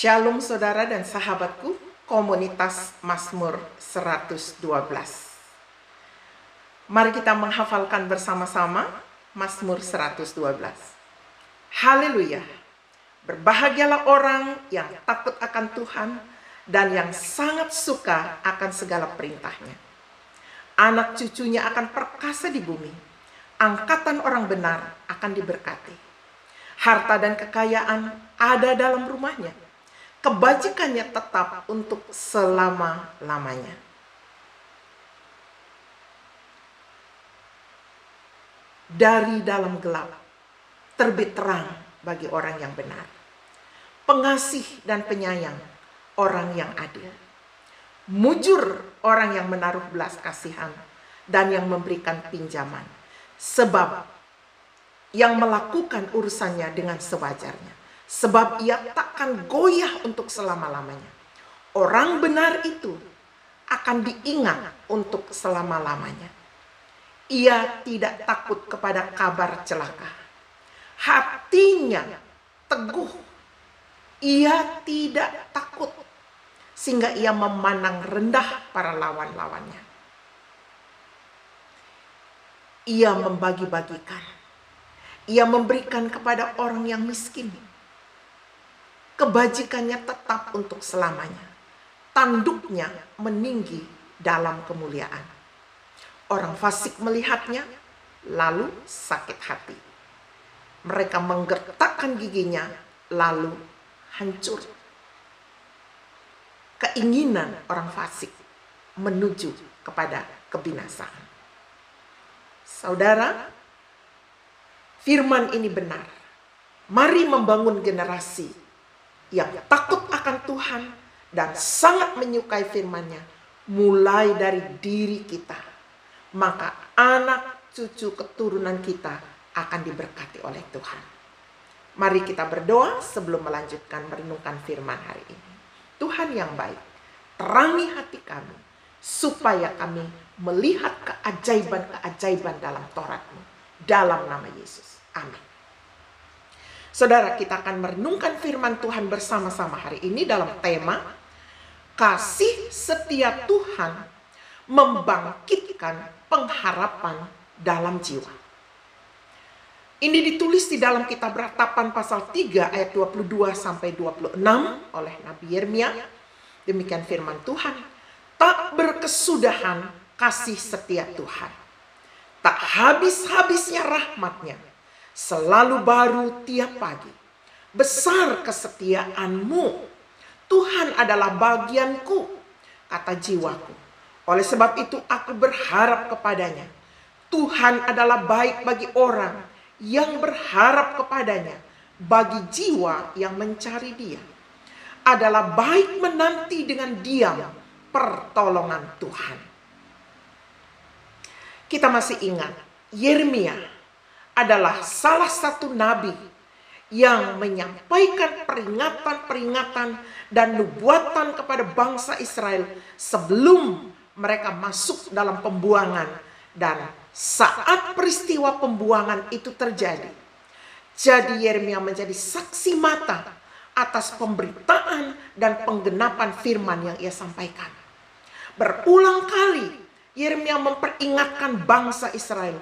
Shalom saudara dan sahabatku, komunitas Mazmur 112. Mari kita menghafalkan bersama-sama Mazmur 112. Haleluya. Berbahagialah orang yang takut akan Tuhan dan yang sangat suka akan segala perintahnya. Anak cucunya akan perkasa di bumi. Angkatan orang benar akan diberkati. Harta dan kekayaan ada dalam rumahnya. Kebajikannya tetap untuk selama-lamanya. Dari dalam gelap terbit terang bagi orang yang benar. Pengasih dan penyayang orang yang adil. Mujur orang yang menaruh belas kasihan dan yang memberikan pinjaman. Sebab yang melakukan urusannya dengan sewajarnya. Sebab ia takkan goyah untuk selama-lamanya. Orang benar itu akan diingat untuk selama-lamanya. Ia tidak takut kepada kabar celaka. Hatinya teguh. Ia tidak takut. Sehingga ia memandang rendah para lawan-lawannya. Ia membagi-bagikan. Ia memberikan kepada orang yang miskin. Kebajikannya tetap untuk selamanya. Tanduknya meninggi dalam kemuliaan. Orang fasik melihatnya, lalu sakit hati. Mereka menggertakkan giginya, lalu hancur. Keinginan orang fasik menuju kepada kebinasaan. Saudara, firman ini benar. Mari membangun generasi yang takut akan Tuhan dan sangat menyukai firman-Nya mulai dari diri kita. Maka anak cucu keturunan kita akan diberkati oleh Tuhan. Mari kita berdoa sebelum melanjutkan merenungkan firman hari ini. Tuhan yang baik, terangi hati kami supaya kami melihat keajaiban-keajaiban dalam Taurat-Mu. Dalam nama Yesus. Amin. Saudara, kita akan merenungkan firman Tuhan bersama-sama hari ini dalam tema kasih setia Tuhan membangkitkan pengharapan dalam jiwa. Ini ditulis di dalam kitab Ratapan pasal 3 ayat 22 sampai 26 oleh Nabi Yeremia. Demikian firman Tuhan. Tak berkesudahan kasih setia Tuhan. Tak habis-habisnya rahmat-Nya. Selalu baru tiap pagi. Besar kesetiaan-Mu. Tuhan adalah bagianku, kata jiwaku. Oleh sebab itu aku berharap kepadanya. Tuhan adalah baik bagi orang yang berharap kepadanya. Bagi jiwa yang mencari Dia. Adalah baik menanti dengan diam pertolongan Tuhan. Kita masih ingat Yeremia adalah salah satu nabi yang menyampaikan peringatan-peringatan dan nubuatan kepada bangsa Israel sebelum mereka masuk dalam pembuangan. Dan saat peristiwa pembuangan itu terjadi, jadi Yeremia menjadi saksi mata atas pemberitaan dan penggenapan firman yang ia sampaikan. Berulang kali Yeremia memperingatkan bangsa Israel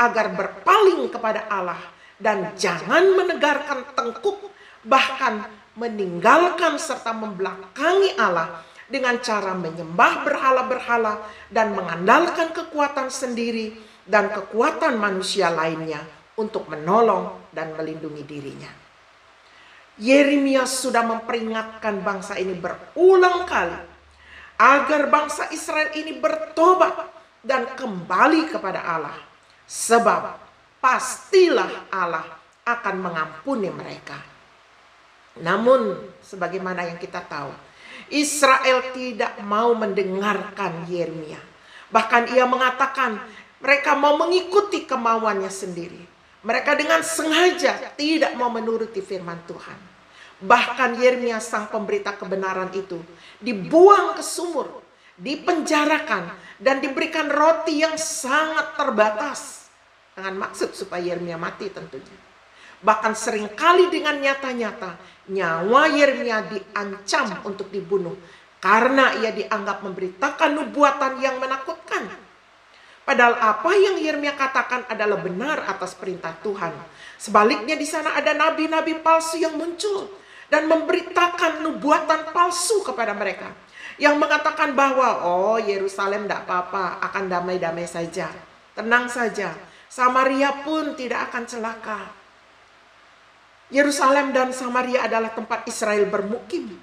agar berpaling kepada Allah dan jangan menegarkan tengkuk, bahkan meninggalkan serta membelakangi Allah dengan cara menyembah berhala-berhala dan mengandalkan kekuatan sendiri dan kekuatan manusia lainnya untuk menolong dan melindungi dirinya. Yeremia sudah memperingatkan bangsa ini berulang kali agar bangsa Israel ini bertobat dan kembali kepada Allah. Sebab pastilah Allah akan mengampuni mereka. Namun sebagaimana yang kita tahu, Israel tidak mau mendengarkan Yeremia. Bahkan ia mengatakan mereka mau mengikuti kemauannya sendiri. Mereka dengan sengaja tidak mau menuruti firman Tuhan. Bahkan Yeremia sang pemberita kebenaran itu dibuang ke sumur, dipenjarakan dan diberikan roti yang sangat terbatas. Dengan maksud supaya Yeremia mati tentunya. Bahkan seringkali dengan nyata-nyata nyawa Yeremia diancam untuk dibunuh karena ia dianggap memberitakan nubuatan yang menakutkan. Padahal apa yang Yeremia katakan adalah benar atas perintah Tuhan. Sebaliknya di sana ada nabi-nabi palsu yang muncul dan memberitakan nubuatan palsu kepada mereka, yang mengatakan bahwa Yerusalem tidak apa-apa, akan damai-damai saja, tenang saja, Samaria pun tidak akan celaka. Yerusalem dan Samaria adalah tempat Israel bermukim.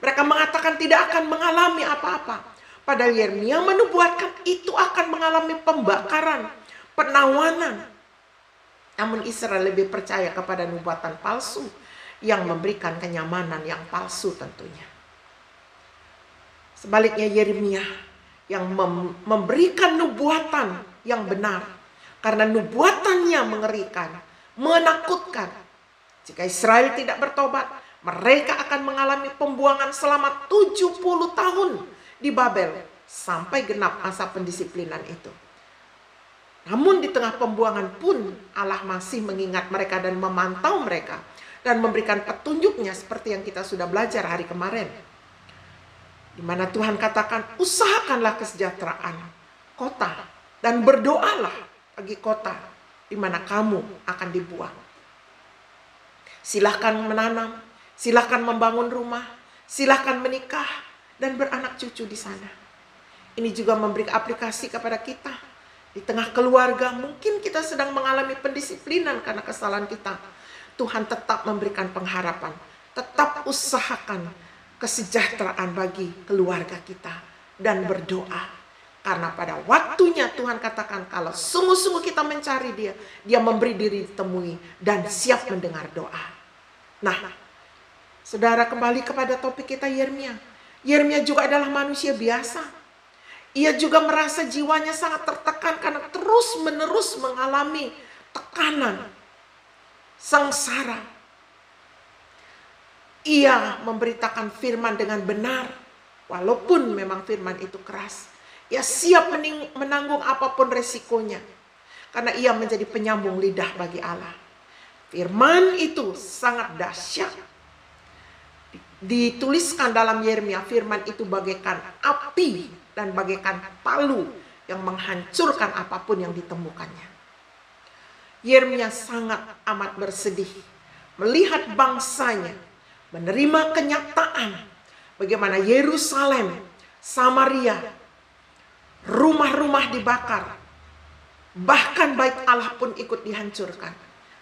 Mereka mengatakan tidak akan mengalami apa-apa. Padahal Yeremia menubuatkan itu akan mengalami pembakaran, penawanan. Namun Israel lebih percaya kepada nubuatan palsu yang memberikan kenyamanan yang palsu tentunya. Sebaliknya Yeremia yang memberikan nubuatan yang benar, karena nubuatannya mengerikan, menakutkan. Jika Israel tidak bertobat, mereka akan mengalami pembuangan selama 70 tahun di Babel sampai genap masa pendisiplinan itu. Namun di tengah pembuangan pun Allah masih mengingat mereka dan memantau mereka dan memberikan petunjuknya seperti yang kita sudah belajar hari kemarin. Di mana Tuhan katakan, usahakanlah kesejahteraan kota dan berdoalah bagi kota di mana kamu akan dibuang. Silahkan menanam, silahkan membangun rumah, silahkan menikah dan beranak cucu di sana. Ini juga memberi aplikasi kepada kita. Di tengah keluarga mungkin kita sedang mengalami pendisiplinan karena kesalahan kita. Tuhan tetap memberikan pengharapan. Tetap usahakan kesejahteraan bagi keluarga kita. Dan berdoa. Karena pada waktunya Tuhan katakan kalau sungguh-sungguh kita mencari Dia, Dia memberi diri ditemui dan siap mendengar doa. Nah, saudara, kembali kepada topik kita Yeremia. Yeremia juga adalah manusia biasa. Ia juga merasa jiwanya sangat tertekan karena terus-menerus mengalami tekanan, sengsara. Ia memberitakan firman dengan benar, walaupun memang firman itu keras. Ia siap menanggung apapun resikonya, karena ia menjadi penyambung lidah bagi Allah. Firman itu sangat dahsyat. Dituliskan dalam Yeremia, firman itu bagaikan api dan bagaikan palu yang menghancurkan apapun yang ditemukannya. Yeremia sangat amat bersedih melihat bangsanya menerima kenyataan bagaimana Yerusalem, Samaria, rumah-rumah dibakar, bahkan bait Allah pun ikut dihancurkan.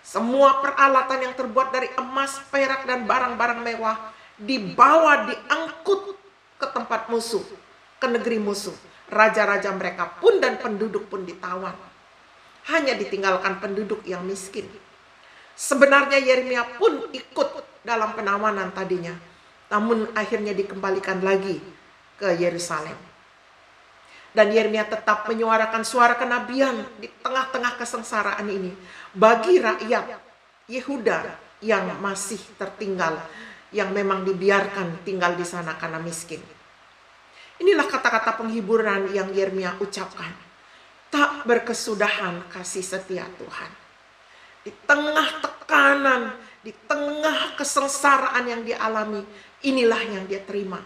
Semua peralatan yang terbuat dari emas, perak, dan barang-barang mewah dibawa, diangkut ke tempat musuh, ke negeri musuh. Raja-raja mereka pun dan penduduk pun ditawan. Hanya ditinggalkan penduduk yang miskin. Sebenarnya Yeremia pun ikut dalam penawanan tadinya, namun akhirnya dikembalikan lagi ke Yerusalem. Dan Yeremia tetap menyuarakan suara kenabian di tengah-tengah kesengsaraan ini bagi rakyat Yehuda yang masih tertinggal, yang memang dibiarkan tinggal di sana karena miskin. Inilah kata-kata penghiburan yang Yeremia ucapkan. Tak berkesudahan kasih setia Tuhan. Di tengah tekanan, di tengah kesengsaraan yang dialami, inilah yang dia terima.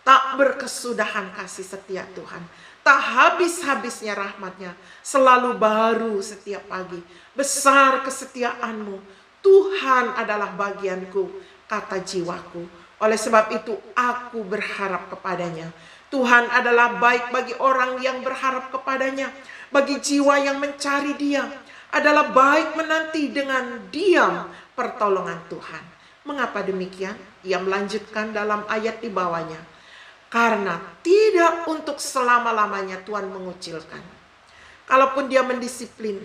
Tak berkesudahan kasih setia Tuhan. Tak habis-habisnya rahmatnya, selalu baru setiap pagi. Besar kesetiaanmu, Tuhan adalah bagianku, kata jiwaku. Oleh sebab itu aku berharap kepadanya. Tuhan adalah baik bagi orang yang berharap kepadanya. Bagi jiwa yang mencari Dia, adalah baik menanti dengan diam pertolongan Tuhan. Mengapa demikian? Ia melanjutkan dalam ayat di bawahnya. Karena tidak untuk selama-lamanya Tuhan mengucilkan. Kalaupun Dia mendisiplin,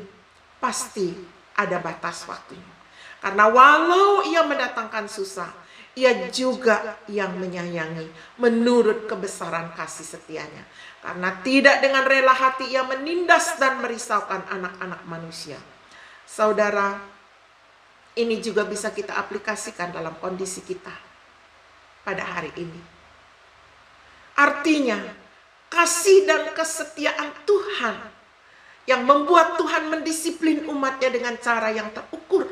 pasti ada batas waktunya. Karena walau Ia mendatangkan susah, Ia juga yang menyayangi menurut kebesaran kasih setianya. Karena tidak dengan rela hati Ia menindas dan merisaukan anak-anak manusia. Saudara, ini juga bisa kita aplikasikan dalam kondisi kita pada hari ini. Artinya, kasih dan kesetiaan Tuhan yang membuat Tuhan mendisiplin umatnya dengan cara yang terukur.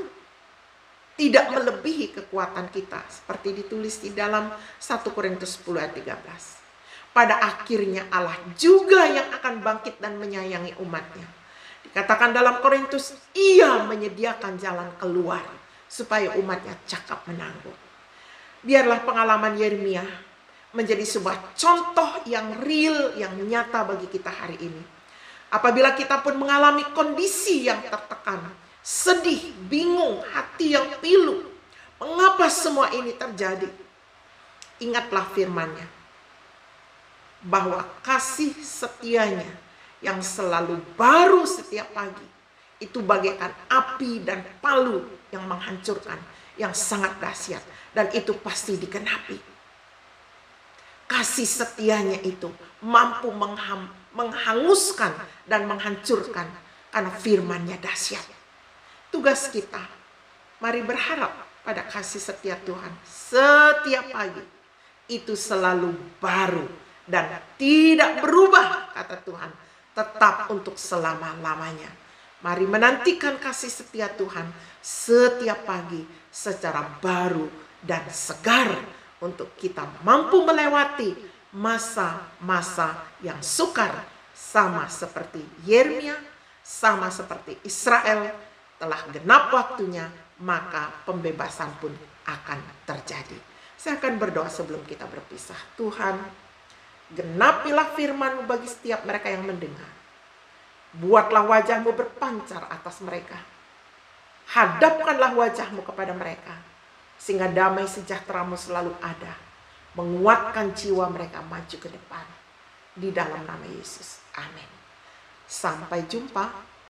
tidak melebihi kekuatan kita, seperti ditulis di dalam 1 Korintus 10 ayat 13. Pada akhirnya Allah juga yang akan bangkit dan menyayangi umatnya. Dikatakan dalam Korintus, ia menyediakan jalan keluar supaya umatnya cakap menanggung. Biarlah pengalaman Yeremia menjadi sebuah contoh yang real, yang nyata bagi kita hari ini. Apabila kita pun mengalami kondisi yang tertekan, sedih, bingung, hati yang pilu, mengapa semua ini terjadi? Ingatlah firman-Nya, bahwa kasih setianya yang selalu baru setiap pagi, itu bagaikan api dan palu yang menghancurkan, yang sangat dahsyat, dan itu pasti digenapi. Kasih setianya itu mampu menghanguskan dan menghancurkan karena firman-Nya dahsyat. Tugas kita, mari berharap pada kasih setia Tuhan setiap pagi. Itu selalu baru dan tidak berubah, kata Tuhan, tetap untuk selama-lamanya. Mari menantikan kasih setia Tuhan setiap pagi secara baru dan segar, untuk kita mampu melewati masa-masa yang sukar, sama seperti Yeremia, sama seperti Israel. Telah genap waktunya, maka pembebasan pun akan terjadi. Saya akan berdoa sebelum kita berpisah. Tuhan, genapilah firman-Mu bagi setiap mereka yang mendengar. Buatlah wajah-Mu berpancar atas mereka. Hadapkanlah wajah-Mu kepada mereka, sehingga damai sejahtera-Mu selalu ada, menguatkan jiwa mereka maju ke depan. Di dalam nama Yesus. Amin. Sampai jumpa.